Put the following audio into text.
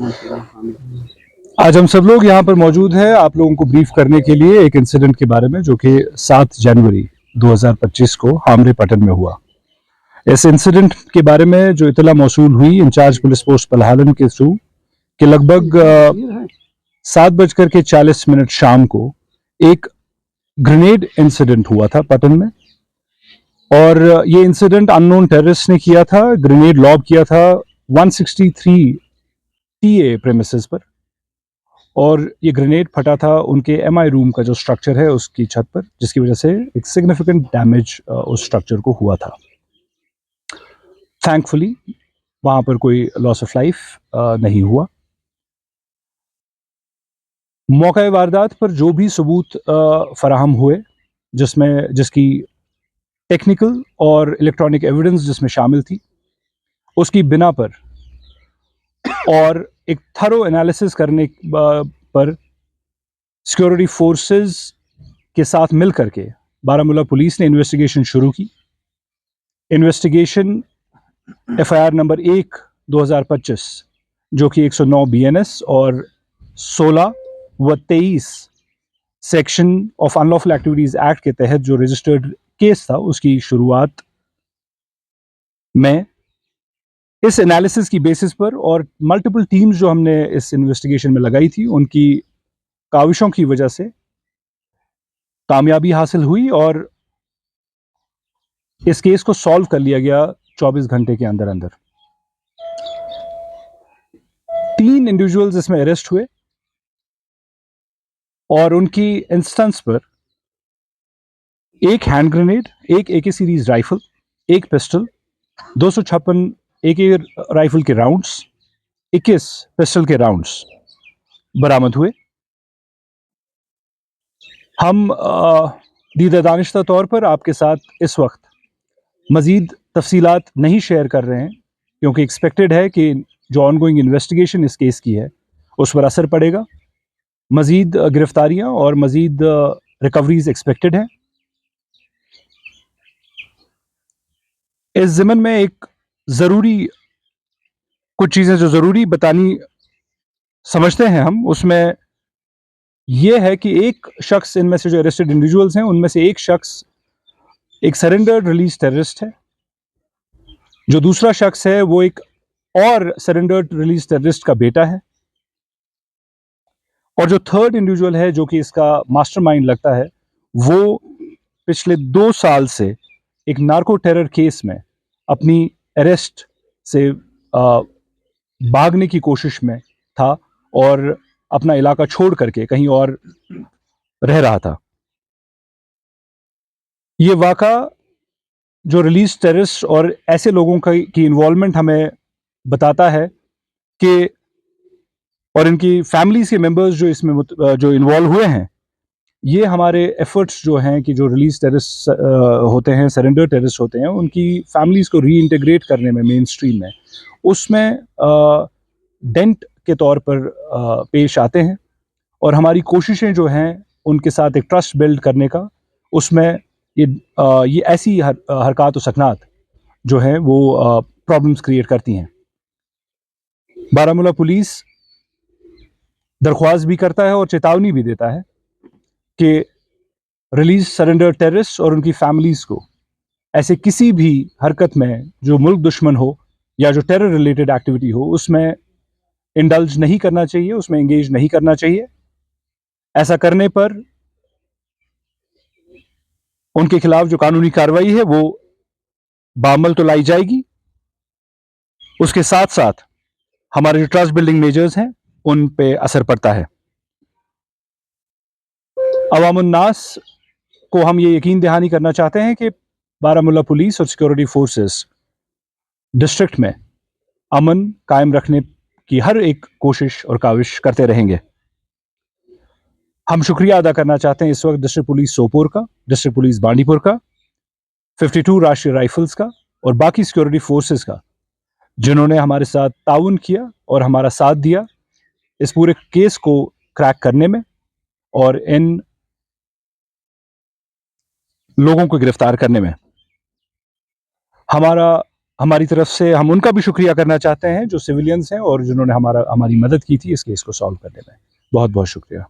आज हम सब लोग यहाँ पर मौजूद हैं आप लोगों को ब्रीफ करने के लिए एक इंसिडेंट के बारे में जो कि 7 जनवरी 2025 को हामरे पटन में हुआ। इस इंसिडेंट के बारे में जो इतला मौसूल हुई इंचार्ज पुलिस पोस्ट पलहालन के थ्रू कि लगभग 7:40 शाम को एक ग्रेनेड इंसिडेंट हुआ था पटन में, और ये इंसिडेंट अननोन टेररिस्ट ने किया था। ग्रेनेड लॉब किया था 163 टीए प्रेमिसेस पर, और ये ग्रेनेड फटा था उनके एमआई रूम का जो स्ट्रक्चर है उसकी छत पर, जिसकी वजह से एक सिग्निफिकेंट डैमेज उस स्ट्रक्चर को हुआ था। थैंकफुली वहां पर कोई लॉस ऑफ लाइफ नहीं हुआ। मौका वारदात पर जो भी सबूत फराहम हुए, जिसकी टेक्निकल और इलेक्ट्रॉनिक एविडेंस जिसमें शामिल थी, उसकी बिना पर और एक थरो एनालिसिस करने पर सिक्योरिटी फोर्सेस के साथ मिल करके बारामूला पुलिस ने इन्वेस्टिगेशन शुरू की। इन्वेस्टिगेशन एफआईआर नंबर 1 2025 जो कि 109 बीएनएस और 16 व 23 section of unlawful activities act के तहत जो रजिस्टर्ड केस था, उसकी शुरुआत में इस एनालिसिस की बेसिस पर और मल्टीपल टीम्स जो हमने इस इन्वेस्टिगेशन में लगाई थी, उनकी काविशों की वजह से कामयाबी हासिल हुई और इस केस को सॉल्व कर लिया गया 24 घंटे के अंदर अंदर। 3 इंडिविजुअल्स इसमें अरेस्ट हुए और उनकी इंस्टेंस पर एक हैंड ग्रेनेड, एक एके सीरीज राइफल, एक पिस्टल, 256 एके राइफल के राउंड्स, 21 पिस्टल के राउंड्स बरामद हुए। हम दीदा दानिश्ता तौर पर आपके साथ इस वक्त मजीद तफसीलात नहीं शेयर कर रहे हैं, क्योंकि एक्सपेक्टेड है कि जो ऑनगोइंग इन्वेस्टिगेशन इस केस की है उस पर असर पड़ेगा। मजीद गिरफ्तारियां और मजीद रिकवरीज एक्सपेक्टेड हैं। इस ज़िमन में एक ज़रूरी कुछ चीज़ें जो ज़रूरी बतानी समझते हैं हम, उसमें यह है कि एक शख्स, इनमें से जो अरेस्टेड इंडिविजुअल्स हैं उनमें से एक शख्स एक सरेंडर्ड रिलीज टेररिस्ट है। जो दूसरा शख्स है वो एक और सरेंडर्ड रिलीज टेररिस्ट का बेटा है, और जो थर्ड इंडिविजुअल है जो कि इसका मास्टरमाइंड लगता है, वो पिछले 2 साल से एक नार्को टेरर केस में अपनी अरेस्ट से भागने की कोशिश में था और अपना इलाका छोड़ करके कहीं और रह रहा था। ये वाक़ा जो रिलीज टेररिस्ट और ऐसे लोगों की इन्वॉल्वमेंट हमें बताता है कि, और इनकी फैमिलीज के मेंबर्स जो इसमें जो इन्वॉल्व हुए हैं, ये हमारे एफर्ट्स जो हैं कि जो रिलीज टेररिस्ट होते हैं, सरेंडर टेररिस्ट होते हैं, उनकी फैमिलीज को रीइंटीग्रेट करने में मेन स्ट्रीम में उसमें डेंट के तौर पर पेश आते हैं। और हमारी कोशिशें जो हैं उनके साथ एक ट्रस्ट बिल्ड करने का, उसमें ये ऐसी हरकत और सकनात जो हैं वो प्रॉब्लम्स क्रिएट करती हैं। बारामूला पुलिस दरख्वास्त भी करता है और चेतावनी भी देता है कि रिलीज सरेंडर टेररिस्ट और उनकी फैमिलीज को ऐसे किसी भी हरकत में जो मुल्क दुश्मन हो या जो टेरर रिलेटेड एक्टिविटी हो उसमें इंडल्ज नहीं करना चाहिए, उसमें एंगेज नहीं करना चाहिए। ऐसा करने पर उनके खिलाफ जो कानूनी कार्रवाई है वो बामल तो लाई जाएगी, उसके साथ साथ हमारे जो ट्रस्ट बिल्डिंग मेजर्स हैं उन पे असर पड़ता है। अवामुन नास को हम ये यकीन दहानी करना चाहते हैं कि बारामूला पुलिस और सिक्योरिटी फोर्सेस डिस्ट्रिक्ट में अमन कायम रखने की हर एक कोशिश और काविश करते रहेंगे। हम शुक्रिया अदा करना चाहते हैं इस वक्त डिस्ट्रिक्ट पुलिस सोपोर का, डिस्ट्रिक्ट पुलिस बांडीपुर का, 52 राष्ट्रीय राइफल्स का और बाकी सिक्योरिटी फोर्सेस का, जिन्होंने हमारे साथ ताउन किया और हमारा साथ दिया इस पूरे केस को क्रैक करने में और इन लोगों को गिरफ्तार करने में। हमारी तरफ से हम उनका भी शुक्रिया करना चाहते हैं जो सिविलियंस हैं और जिन्होंने हमारी मदद की थी इस केस को सॉल्व करने में। बहुत-बहुत शुक्रिया।